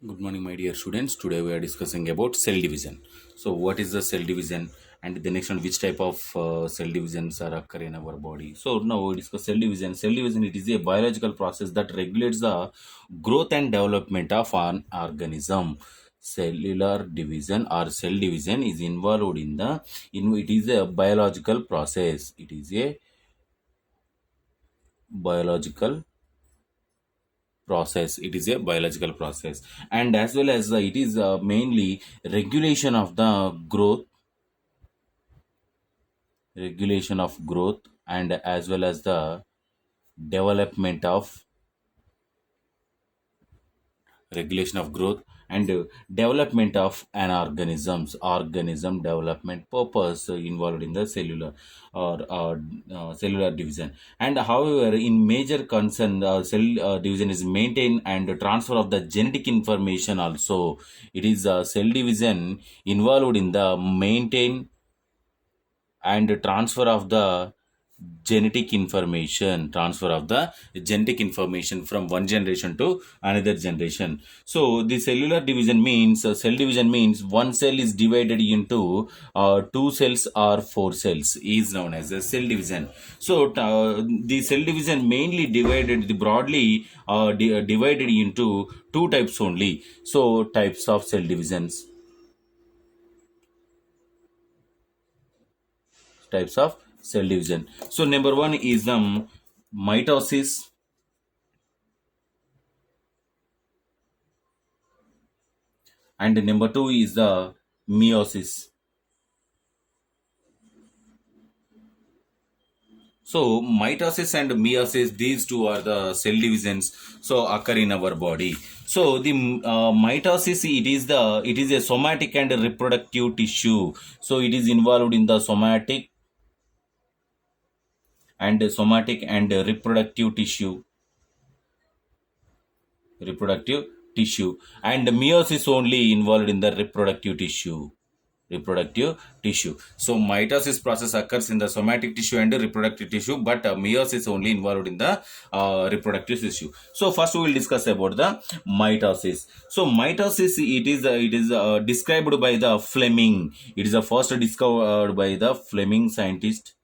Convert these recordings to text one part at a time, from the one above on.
Good morning, my dear students. Today we are discussing about cell division. So, what is the cell division, and the next one, which type of cell divisions are occur in our body? So, now we discuss cell division. Cell division, it is a biological process that regulates the growth and development of an organism. Cellular division or cell division is involved in it is a biological process. It is a biological process. It is a biological process, and as well as it is mainly regulation of growth, and as well as the development of regulation of growth and development of an organism development purpose involved in the cellular or cellular division. And however, in major concern, cell division is maintained and transfer of the genetic information also. It is cell division involved in the maintain and transfer of the genetic information from one generation to another generation. So the cellular division means cell division means one cell is divided into two cells or four cells is known as a cell division. So the cell division mainly divided into two types only. So types of cell divisions, types of cell division. So number one is the mitosis, and number two is the meiosis. So mitosis and meiosis, these two are the cell divisions so occur in our body. So the mitosis, it is a somatic and reproductive tissue. So it is involved in the somatic and reproductive tissue, and meiosis only involved in the reproductive tissue. So mitosis process occurs in the somatic tissue and reproductive tissue, but meiosis only involved in the reproductive tissue. So first we will discuss about the mitosis. So mitosis, it is described by the Fleming. It is the first discovered by the Fleming scientist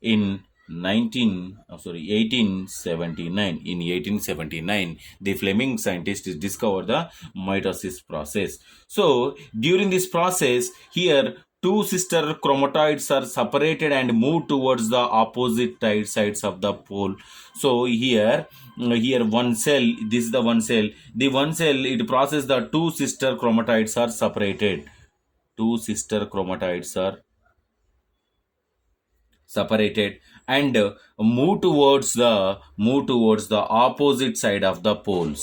in 1879. In 1879, the Fleming scientists discovered the mitosis process. So during this process, here two sister chromatids are separated and move towards the opposite sides of the pole. So here one cell, this is the one cell. The one cell, it process the two sister chromatids are separated. Two sister chromatids are separated and move towards the opposite side of the pole.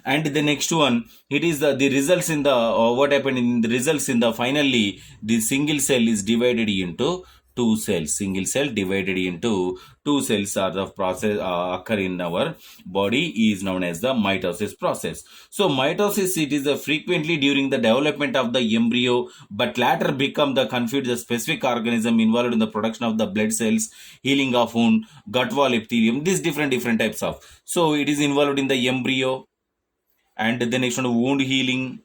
And the next one, it is the results in the what happened in the results in the finally the single cell is divided into two cells. Single cell divided into two cells are the process occur in our body is known as the mitosis process. So mitosis, it is frequently during the development of the embryo, but later become the confused the specific organism involved in the production of the blood cells, healing of wound, gut wall epithelium. These different types of. So it is involved in the embryo, and the next one wound healing,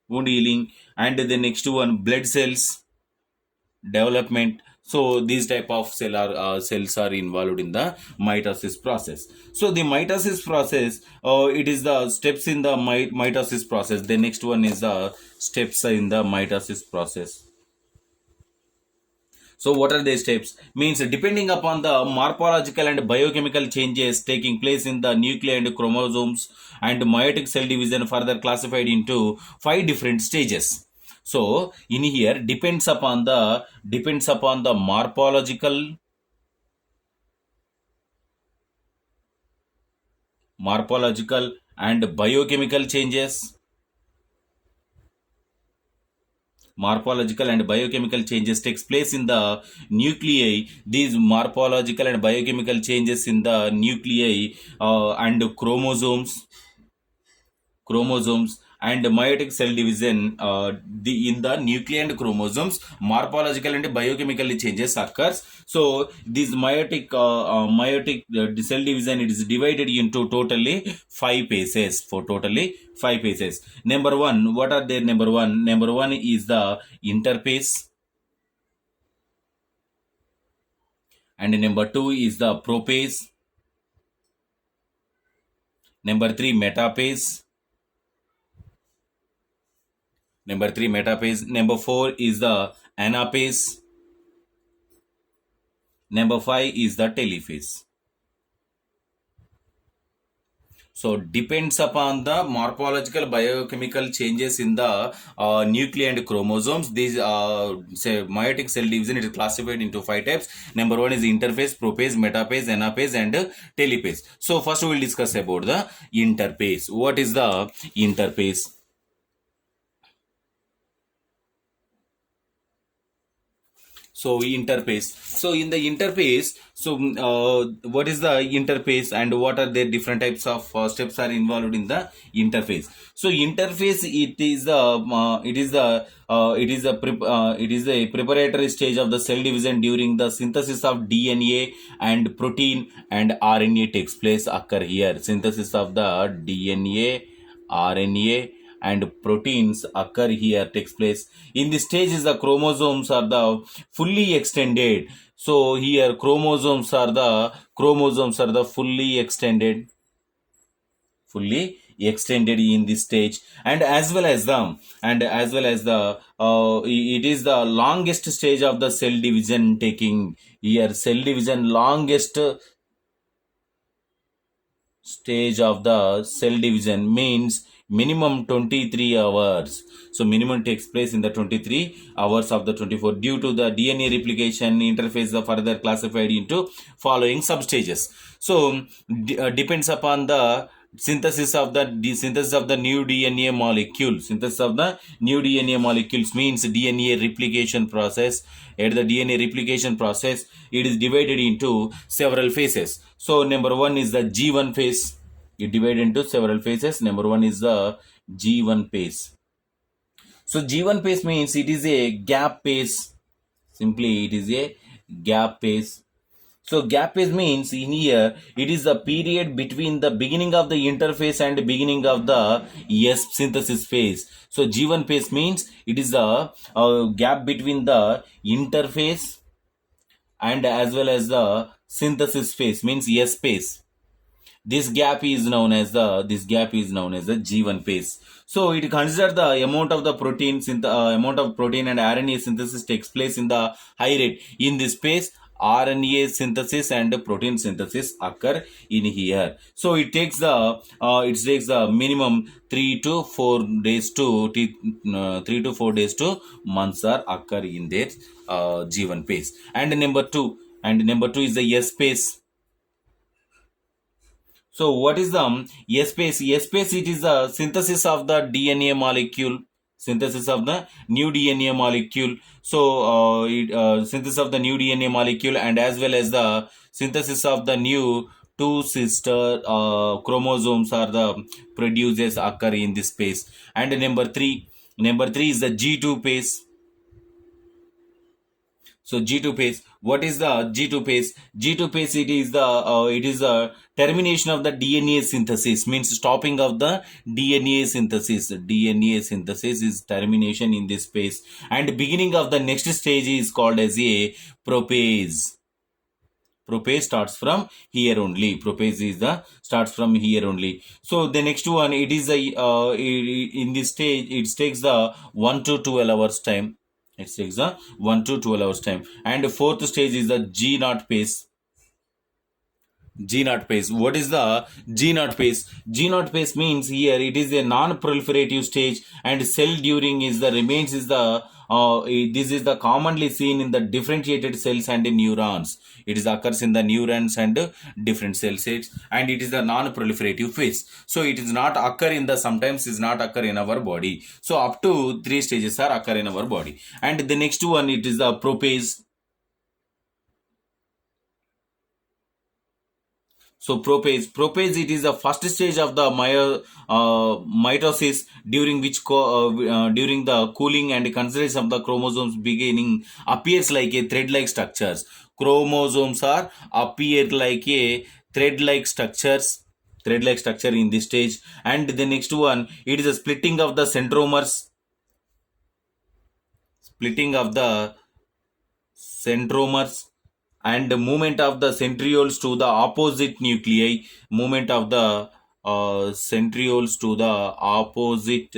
and the next one blood cells development. So these type of cells are involved in the mitosis process. So the mitosis process, it is the steps in the mitosis process. The next one is the steps in the mitosis process. So what are the steps? Means depending upon the morphological and biochemical changes taking place in the nuclei and chromosomes, and meiotic cell division further classified into five different stages. So in here depends upon the morphological and biochemical changes. Morphological and biochemical changes takes place in the nuclei. These morphological and biochemical changes in the nuclei and chromosomes and meiotic cell division in the nuclei and chromosomes, morphological and biochemical changes occurs. So this meiotic cell division, it is divided into totally 5 phases. For totally 5 phases. Number one, what are their number one? Number one is the interphase, and number two is the prophase. Number three, metaphase. Number three, metaphase. Number four is the anaphase. Number five is the telophase. So depends upon the morphological biochemical changes in the nuclei and chromosomes. These say meiotic cell division, it is classified into 5 types. Number one is interphase, prophase, metaphase, anaphase, and telophase. So first we will discuss about the interphase. What is the interphase? So interphase. So in the interphase, so what is the interphase and what are the different types of steps are involved in the interphase? So interphase, it is a preparatory stage of the cell division during the synthesis of DNA and protein and RNA takes place occur here. Synthesis of the DNA, RNA and proteins occur here, takes place. In this stage is the chromosomes are the fully extended. So here chromosomes are the fully extended in this stage, and as well as the it is the longest stage of the cell division taking here. Cell division longest stage of the cell division means minimum 23 hours. So minimum takes place in the 23 hours of the 24 due to the DNA replication interphase are further classified into following substages. So depends upon the synthesis of the new DNA molecule. Synthesis of the new DNA molecules means DNA replication process. At the DNA replication process, it is divided into several phases. So number one is the G1 phase. It divided into several phases. Number one is the G1 phase. So G1 phase means it is a gap phase. Simply it is a gap phase. So gap phase means in here it is the period between the beginning of the interphase and beginning of the synthesis phase. So G1 phase means it is the gap between the interphase and as well as the synthesis phase, means S phase. This gap is known as the G1 phase. So it considers the amount of the amount of protein and RNA synthesis takes place in the high rate. In this phase, RNA synthesis and protein synthesis occur in here. So it takes the minimum 3 to 4 days to months are occur in their G1 phase. And number two is the S phase. So what is the S phase? S phase, it is the synthesis of the DNA molecule. Synthesis of the new DNA molecule. So synthesis of the new DNA molecule and as well as the synthesis of the new two sister chromosomes are the produces occur in this phase. And number three is the G2 phase. So G2 phase. What is the G2 phase? G2 phase, it is the termination of the DNA synthesis, means stopping of the DNA synthesis. DNA synthesis is termination in this phase, and beginning of the next stage is called as a prophase. Prophase starts from here only. Starts from here only. So the next one, it is in this stage it takes the 1 to 12 hours time. It takes the 1 to 12 hours time. And the fourth stage is the G0 phase. G0 phase. What is the G0 phase? G0 phase means here it is a non-proliferative stage, and cell during is the remains is the this is the commonly seen in the differentiated cells and neurons. It is occurs in the neurons and different cell states, and it is the non-proliferative phase. So it is not occur in the sometimes is not occur in our body. So up to 3 stages are occur in our body. And the next one, it is the prophase. So prophase, it is the first stage of the mitosis, during which during the cooling and consolidation of the chromosomes beginning appears like a thread-like structures. Chromosomes are appear like a thread-like structures, thread-like structure in this stage. And the next one, it is a splitting of the centromeres, splitting of the centromeres, and the movement of the centrioles to the opposite nuclei, movement of the centrioles to the opposite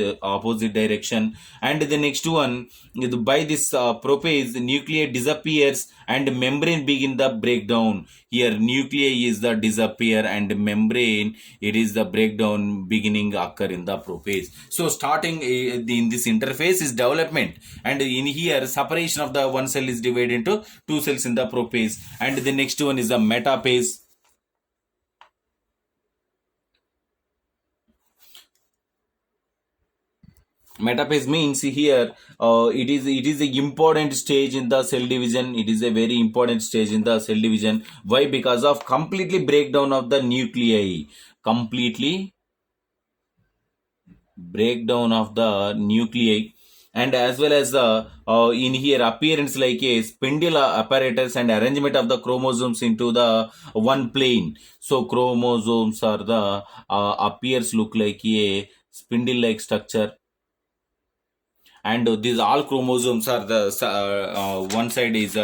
direction. And the next one, by this prophase, nuclei disappears and membrane begin the breakdown. Here nuclei is the disappear and membrane, it is the breakdown beginning occur in the prophase. So starting in this interface is development, and in here separation of the one cell is divided into two cells in the prophase. And the next one is the metaphase. Metaphase means here it is a important stage in the cell division. It is a very important stage in the cell division. Why? Because of completely breakdown of the nuclei, completely breakdown of the nuclei, and as well as the in here appearance like a spindle apparatus and arrangement of the chromosomes into the one plane. So chromosomes are the appears look like a spindle like structure, and these all chromosomes are the one side is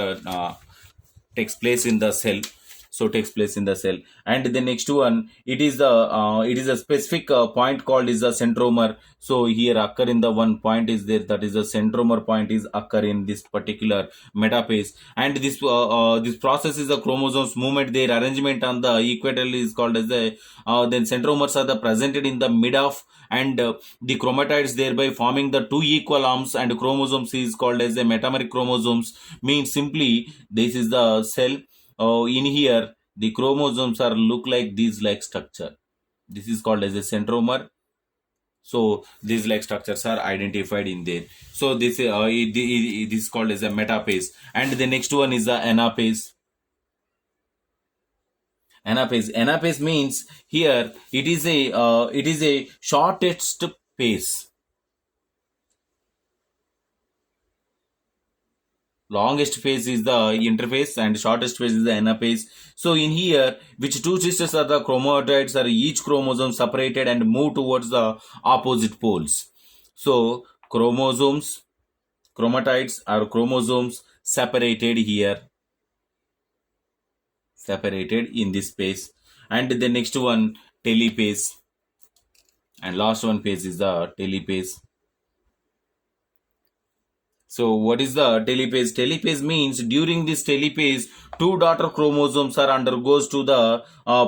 takes place in the cell, so takes place in the cell. And the next one, it is a specific point called is the centromer. So here occur in the one point is there, that is the centromer point is occur in this particular metaphase. And this process is the chromosomes movement, their arrangement on the equator is called as the then centromers are the presented in the mid of, and the chromatids thereby forming the two equal arms, and chromosomes is called as the metameric chromosomes. Means simply this is the cell. In here the chromosomes are look like these like structure, this is called as a centromer. So these like structures are identified in there. So it is called as a metaphase. And the next one is the anaphase. Anaphase means here it is a shortest phase. Longest phase is the interface and shortest phase is the anaphase. So in here, which two sisters are the chromatids are each chromosome separated and move towards the opposite poles. So chromatids are chromosomes separated here, separated in this space. And the next one, telophase, and last one phase is the telophase. So what is the telophase? Telophase means during this telophase, two daughter chromosomes are undergoes to the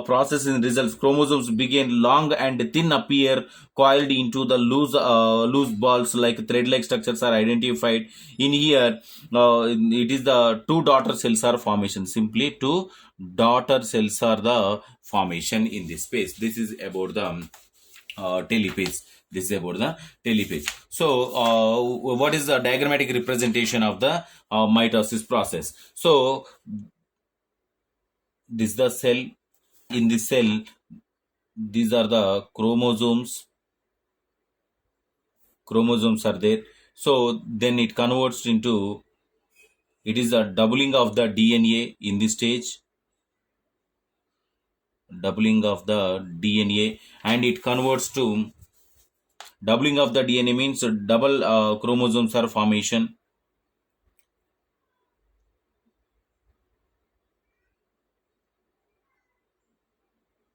process in results. Chromosomes begin long and thin appear coiled into the loose balls like thread-like structures are identified. In here, it is the two daughter cells are formation. Simply two daughter cells are the formation in this space. This is about the telophase. This is about the telophase. So, what is the diagrammatic representation of the mitosis process? So, this is the cell. In the cell, these are the chromosomes. Chromosomes are there. So, then it converts into, it is a doubling of the DNA in this stage. Doubling of the DNA, and it converts to, doubling of the DNA means double chromosomes are formation,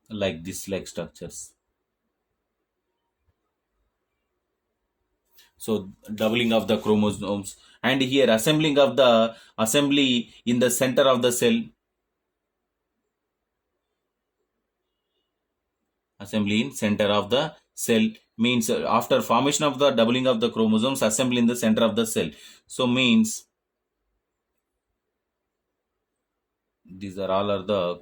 like this like structures. So doubling of the chromosomes, and here assembling of the assembly in the center of the cell. Assembly in center of the cell means after formation of the doubling of the chromosomes, assembly in the center of the cell. So means these are all are the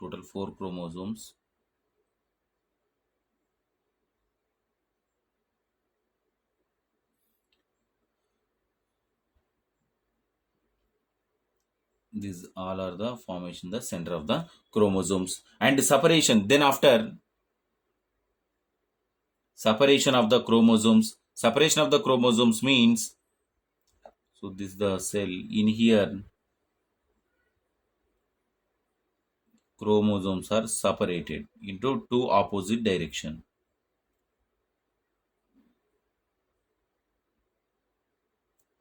total four chromosomes. These all are the formation the center of the chromosomes and separation. Then after separation of the chromosomes means, so this the cell in here, chromosomes are separated into two opposite direction.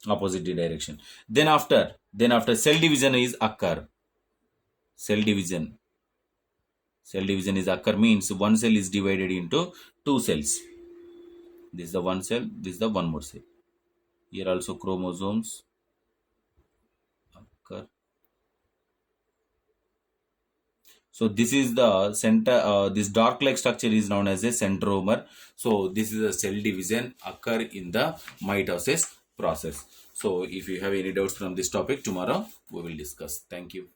Opposite direction. Then after cell division is occur. Cell division. Cell division is occur means one cell is divided into two cells. This is the one cell, this is the one more cell. Here also chromosomes occur. So this is the center, this dark like structure is known as a centromer. So this is a cell division occur in the mitosis process. So if you have any doubts from this topic, tomorrow we will discuss. Thank you.